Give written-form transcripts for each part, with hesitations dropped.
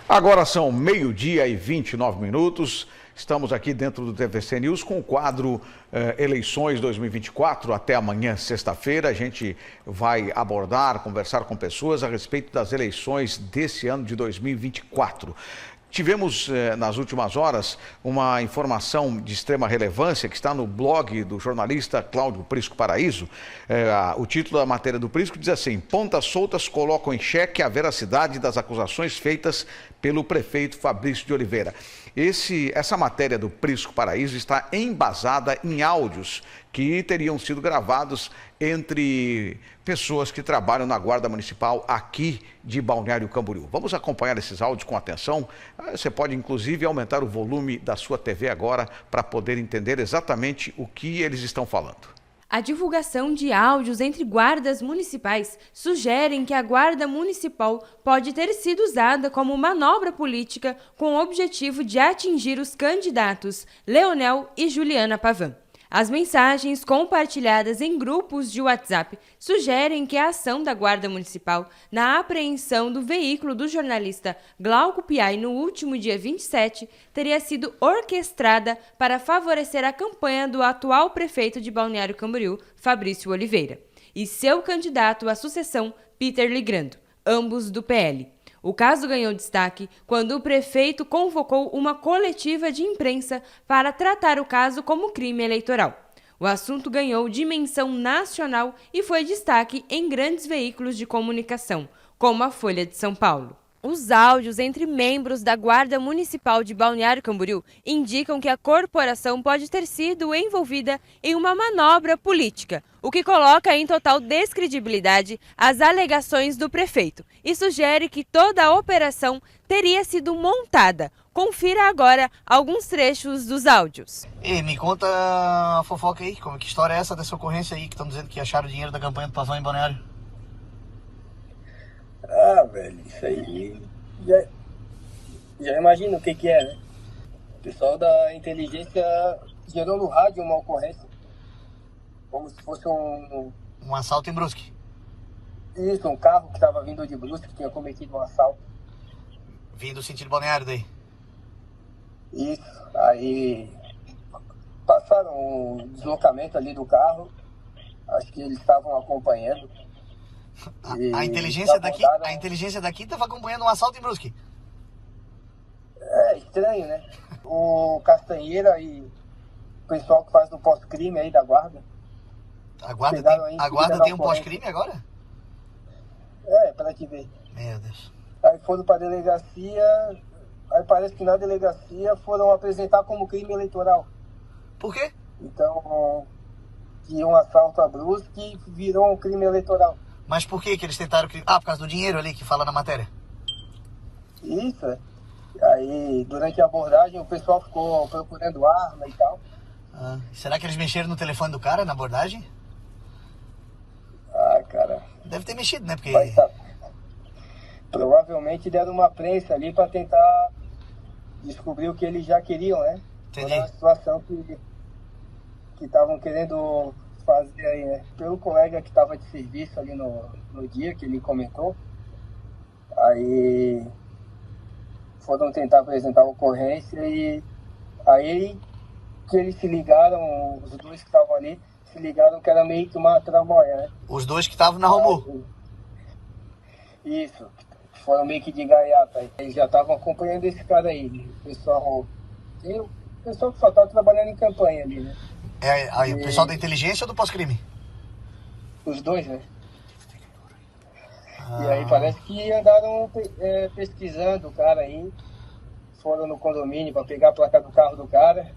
Agora são 12h29. Estamos aqui dentro do TVC News com o quadro Eleições 2024. Até amanhã, sexta-feira, a gente vai abordar, conversar com pessoas a respeito das eleições desse ano de 2024. Tivemos, nas últimas horas, uma informação de extrema relevância que está no blog do jornalista Cláudio Prisco Paraíso. O título da matéria do Prisco diz assim: pontas soltas colocam em xeque a veracidade das acusações feitas pelo prefeito Fabrício de Oliveira. Essa matéria do Prisco Paraíso está embasada em áudios que teriam sido gravados entre pessoas que trabalham na Guarda Municipal aqui de Balneário Camboriú. Vamos acompanhar esses áudios com atenção. Você pode, inclusive, aumentar o volume da sua TV agora para poder entender exatamente o que eles estão falando. A divulgação de áudios entre guardas municipais sugerem que a Guarda Municipal pode ter sido usada como manobra política com o objetivo de atingir os candidatos Leonel e Juliana Pavan. As mensagens compartilhadas em grupos de WhatsApp sugerem que a ação da Guarda Municipal na apreensão do veículo do jornalista Glauco Piai no último dia 27 teria sido orquestrada para favorecer a campanha do atual prefeito de Balneário Camboriú, Fabrício Oliveira, e seu candidato à sucessão, Peter Ligrando, ambos do PL. O caso ganhou destaque quando o prefeito convocou uma coletiva de imprensa para tratar o caso como crime eleitoral. O assunto ganhou dimensão nacional e foi destaque em grandes veículos de comunicação, como a Folha de São Paulo. Os áudios entre membros da Guarda Municipal de Balneário Camboriú indicam que a corporação pode ter sido envolvida em uma manobra política, o que coloca em total descredibilidade as alegações do prefeito e sugere que toda a operação teria sido montada. Confira agora alguns trechos dos áudios. E me conta a fofoca aí, que história é essa dessa ocorrência aí que estão dizendo que acharam o dinheiro da campanha do Pavan em Balneário? Ah, velho, isso aí já imagina o que é, né? O pessoal da inteligência gerou no rádio uma ocorrência, como se fosse um assalto em Brusque. Isso, um carro que estava vindo de Brusque, que tinha cometido um assalto. Vindo sentido Balneário daí? Isso, aí passaram um deslocamento ali do carro, acho que eles estavam acompanhando. A inteligência daqui estava acompanhando um assalto em Brusque. É estranho, né? O Castanheira e o pessoal que faz do pós-crime aí da Guarda. A Guarda tem um pós-crime agora? É, pra te ver. Meu Deus. Aí foram pra delegacia, aí parece que na delegacia foram apresentar como crime eleitoral. Por quê? Então, que um assalto a Brusque virou um crime eleitoral. Mas por que eles tentaram... por causa do dinheiro ali que fala na matéria. Isso, é. Aí, durante a abordagem, o pessoal ficou procurando arma e tal. Será que eles mexeram no telefone do cara na abordagem? Ah, cara... Deve ter mexido, né? Porque... Provavelmente deram uma prensa ali pra tentar descobrir o que eles já queriam, né? Entendi. Foi uma situação que estavam querendo... fazer aí, né? Pelo colega que estava de serviço ali no dia que ele comentou, aí foram tentar apresentar a ocorrência e aí que eles se ligaram, os dois que estavam ali, se ligaram que era meio que uma tramóia, né? Os dois que estavam na Romu? Isso, foram meio que de gaiata. Eles já estavam acompanhando esse cara aí, o pessoal que só estava trabalhando em campanha ali, né? O pessoal da inteligência ou do pós-crime? Os dois, né? E aí parece que andaram pesquisando o cara aí. Foram no condomínio pra pegar a placa do carro do cara.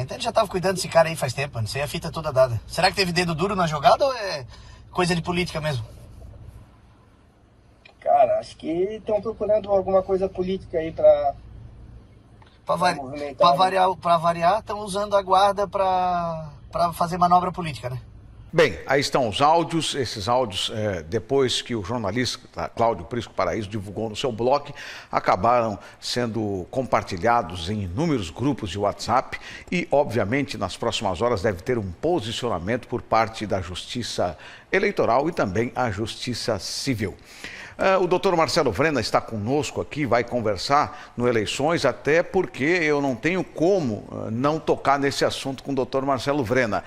Então ele já tava cuidando desse cara aí faz tempo, não sei, a fita toda dada. Será que teve dedo duro na jogada ou é coisa de política mesmo? Cara, acho que estão procurando alguma coisa política aí pra variar, estão usando a guarda para fazer manobra política, né? Bem, aí estão os áudios. Esses áudios, depois que o jornalista Cláudio Prisco Paraíso divulgou no seu blog, acabaram sendo compartilhados em inúmeros grupos de WhatsApp e, obviamente, nas próximas horas deve ter um posicionamento por parte da Justiça Eleitoral e também a Justiça Civil. O doutor Marcelo Vrena está conosco aqui, vai conversar no Eleições, até porque eu não tenho como não tocar nesse assunto com o doutor Marcelo Vrena.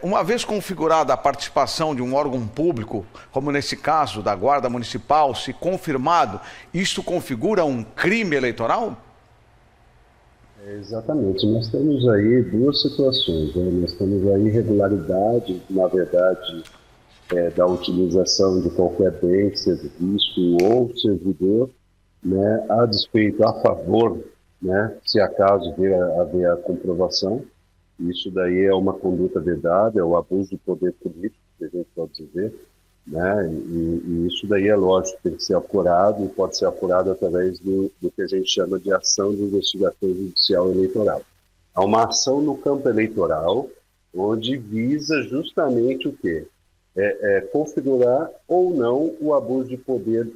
Uma vez configurada a participação de um órgão público, como nesse caso da Guarda Municipal, se confirmado, isso configura um crime eleitoral? Exatamente, nós temos aí duas situações, né? Nós temos a irregularidade, na verdade, da utilização de qualquer bem, serviço ou servidor, né, a despeito, a favor, né, se acaso vier a haver a comprovação. Isso daí é uma conduta vedada, é o abuso de poder político, que a gente pode dizer, né, e isso daí é lógico, tem que ser apurado, e pode ser apurado através do que a gente chama de ação de investigação judicial eleitoral. Há uma ação no campo eleitoral, onde visa justamente o quê? Configurar ou não o abuso de poder,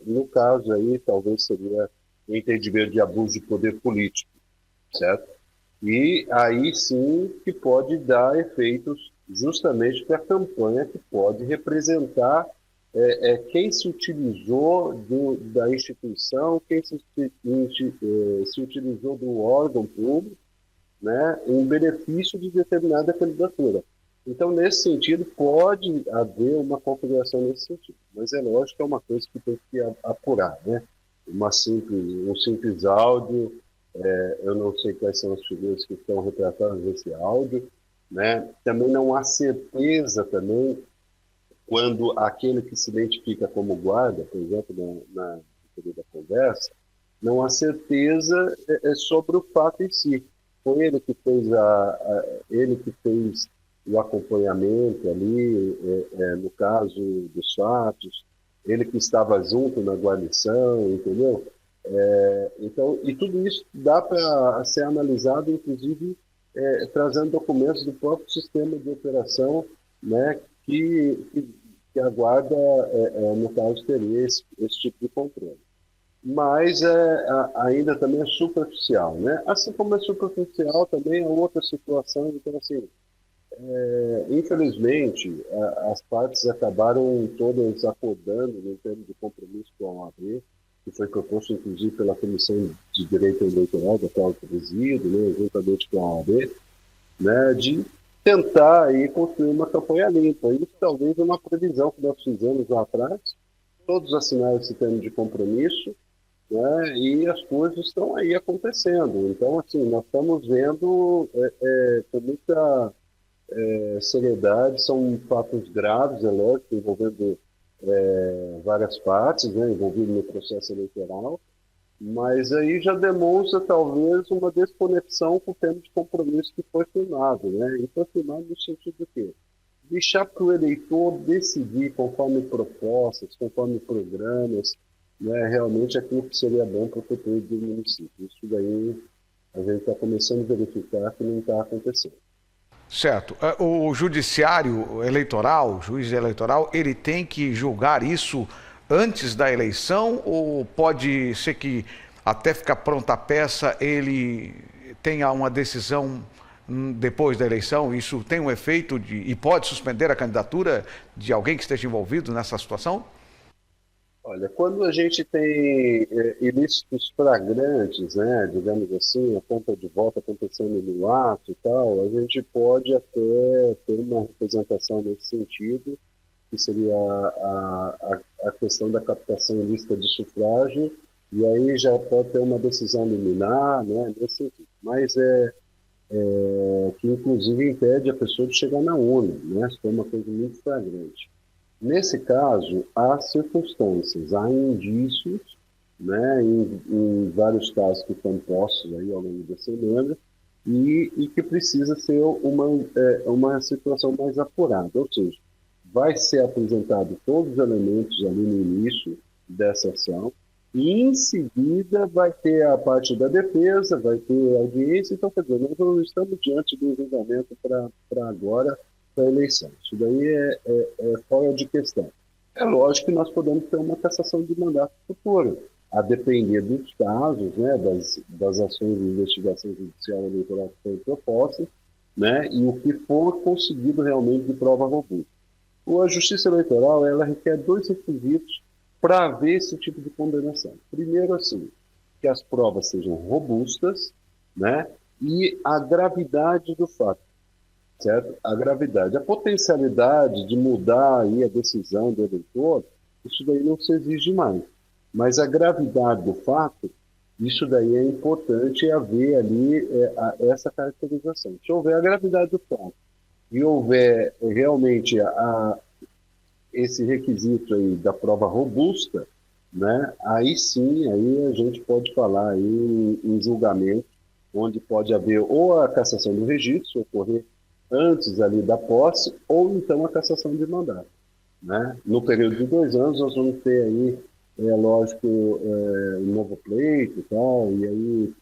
no caso aí, talvez seria o entendimento de abuso de poder político, certo? E aí sim que pode dar efeitos justamente para a campanha, que pode representar quem se utilizou da instituição, quem se utilizou do órgão público, né, em benefício de determinada candidatura. Então, nesse sentido, pode haver uma configuração nesse sentido, mas é lógico que é uma coisa que tem que apurar, né? Um simples áudio, eu não sei quais são as figuras que estão retratadas nesse áudio, né? Também não há certeza também quando aquele que se identifica como guarda, por exemplo, na da conversa, não há certeza sobre o fato em si. Foi ele que fez o acompanhamento ali, no caso dos fatos, ele que estava junto na guarnição, entendeu? Então, e tudo isso dá para ser analisado, inclusive, trazendo documentos do próprio sistema de operação, né, que a guarda, no caso, teria esse tipo de controle. Mas ainda também é superficial, né? Assim como é superficial também é outra situação, então assim, infelizmente, as partes acabaram todas acordando no termo de compromisso com a OAB, que foi proposto, inclusive, pela Comissão de Direito Eleitoral, da qual eu presido, né, juntamente com a OAB, né, de tentar aí construir uma campanha limpa. Isso talvez é uma previsão que nós fizemos lá atrás, todos assinaram esse termo de compromisso, né, e as coisas estão aí acontecendo. Então, assim, nós estamos vendo com muita seriedade, são fatos graves, é lógico, envolvendo várias partes, né, envolvidas no processo eleitoral, mas aí já demonstra talvez uma desconexão com o termo de compromisso que foi firmado, né? E foi firmado no sentido de quê? Deixar para o eleitor decidir conforme propostas, conforme programas, né, realmente aquilo que seria bom para o futuro do município. Isso daí a gente está começando a verificar que não está acontecendo. Certo. O judiciário eleitoral, o juiz eleitoral, ele tem que julgar isso antes da eleição ou pode ser que até ficar pronta a peça ele tenha uma decisão depois da eleição? Isso tem um efeito e pode suspender a candidatura de alguém que esteja envolvido nessa situação? Olha, quando a gente tem ilícitos flagrantes, né, digamos assim, a compra de voto acontecendo no ato e tal, a gente pode até ter uma representação nesse sentido, que seria a questão da captação ilícita de sufrágio, e aí já pode ter uma decisão liminar, né, nesse sentido. Mas que inclusive impede a pessoa de chegar na urna, né, isso é uma coisa muito flagrante. Nesse caso, há circunstâncias, há indícios, né, em vários casos que estão postos aí ao longo da semana, e que precisa ser uma situação mais apurada, ou seja, vai ser apresentado todos os elementos ali no início dessa ação, e em seguida vai ter a parte da defesa, vai ter audiência, então, quer dizer, nós não estamos diante do julgamento para agora, da eleição. Isso daí é fora de questão. É lógico que nós podemos ter uma cassação de mandato futuro, a depender dos casos, né, das ações de investigação judicial eleitoral que foram propostas, né, e o que for conseguido realmente de prova robusta. A Justiça Eleitoral, ela requer 2 requisitos para haver esse tipo de condenação. Primeiro, assim, que as provas sejam robustas, né? E a gravidade do fato, certo? A gravidade. A potencialidade de mudar aí a decisão do eleitor, isso daí não se exige mais. Mas a gravidade do fato, isso daí é importante haver ali essa caracterização. Se houver a gravidade do fato e houver realmente esse requisito aí da prova robusta, né, aí sim, aí a gente pode falar aí em julgamento, onde pode haver ou a cassação do registro, se ocorrer antes ali da posse, ou então a cassação de mandato, né? No período de 2 anos, nós vamos ter aí, lógico, um novo pleito e tal, e aí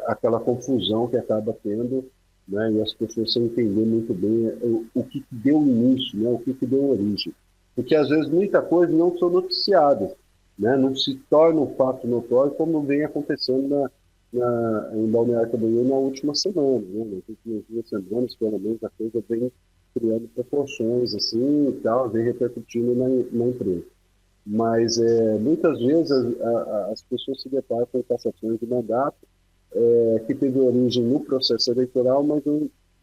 aquela confusão que acaba tendo, né, e as pessoas sem entender muito bem o que deu início, né, o que deu origem. Porque, às vezes, muita coisa não são noticiadas, né, não se torna um fato notório, como vem acontecendo em Balneário Camboriú na última semana. Né, nas últimas 2 semanas, pelo menos, a coisa vem criando proporções assim, e tal, vem repercutindo na empresa. Mas, muitas vezes, as pessoas se deparam com cassações de mandato, que teve origem no processo eleitoral, mas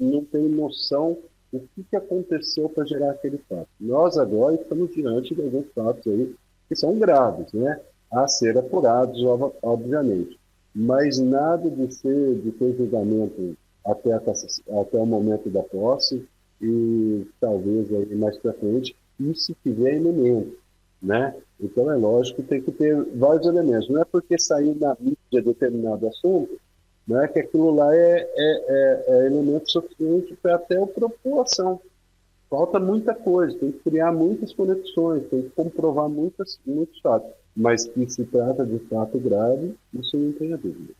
não tem noção do que aconteceu para gerar aquele fato. Nós agora estamos diante de alguns fatos aí que são graves, né? A ser apurados, obviamente. Mas nada de ter julgamento até o momento da posse e talvez aí mais para frente, e se tiver elemento, né? Então é lógico que tem que ter vários elementos. Não é porque saiu na mídia determinado assunto, não é que aquilo lá é elemento suficiente para até a propor. Falta muita coisa, tem que criar muitas conexões, tem que comprovar muitos fatos. Mas que se trata de fato grave, isso não tem a dúvida.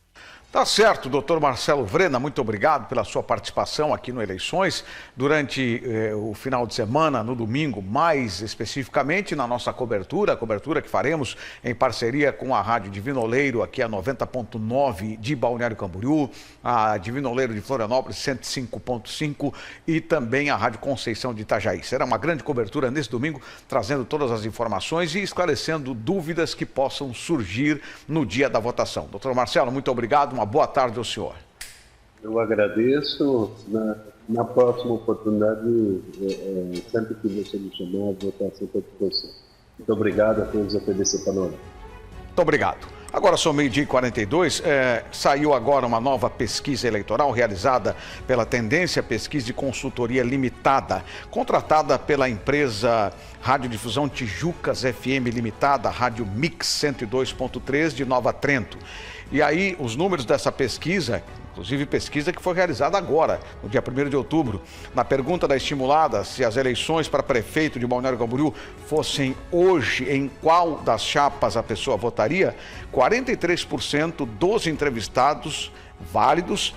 Tá certo, doutor Marcelo Vrena, muito obrigado pela sua participação aqui no Eleições durante o final de semana, no domingo, mais especificamente na nossa cobertura, a cobertura que faremos em parceria com a Rádio Divino Oleiro, aqui a 90.9 de Balneário Camboriú, a Divino Oleiro de Florianópolis, 105.5 e também a Rádio Conceição de Itajaí. Será uma grande cobertura nesse domingo, trazendo todas as informações e esclarecendo dúvidas que possam surgir no dia da votação. Doutor Marcelo, muito obrigado, uma boa tarde ao senhor. Eu agradeço. Na próxima oportunidade, sempre que você me chamar, eu vou estar sempre à disposição. Muito obrigado a todos da TVC Panorama. Muito obrigado. Agora são 12h42, saiu agora uma nova pesquisa eleitoral realizada pela Tendência Pesquisa de Consultoria Limitada, contratada pela empresa Radiodifusão Tijucas FM Limitada, Rádio Mix 102.3 de Nova Trento. E aí os números dessa pesquisa, inclusive pesquisa que foi realizada agora, no dia 1º de outubro, na pergunta da estimulada se as eleições para prefeito de Balneário Camboriú fossem hoje, em qual das chapas a pessoa votaria, 43% dos entrevistados válidos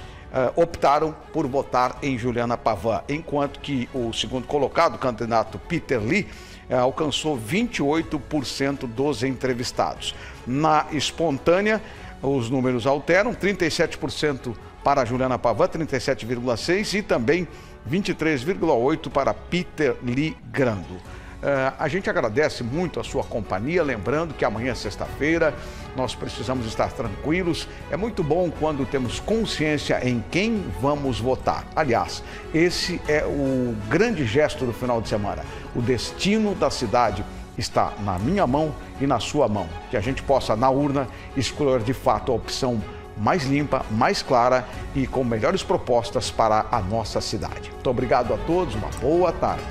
optaram por votar em Juliana Pavan, enquanto que o segundo colocado, o candidato Peter Lee, alcançou 28% dos entrevistados. Na espontânea, os números alteram, 37% para Juliana Pavan, 37,6% e também 23,8% para Peter Lee Grando. A gente agradece muito a sua companhia, lembrando que amanhã é sexta-feira, nós precisamos estar tranquilos. É muito bom quando temos consciência em quem vamos votar. Aliás, esse é o grande gesto do final de semana. O destino da cidade está na minha mão e na sua mão. Que a gente possa, na urna, escolher de fato a opção mais limpa, mais clara e com melhores propostas para a nossa cidade. Muito obrigado a todos, uma boa tarde.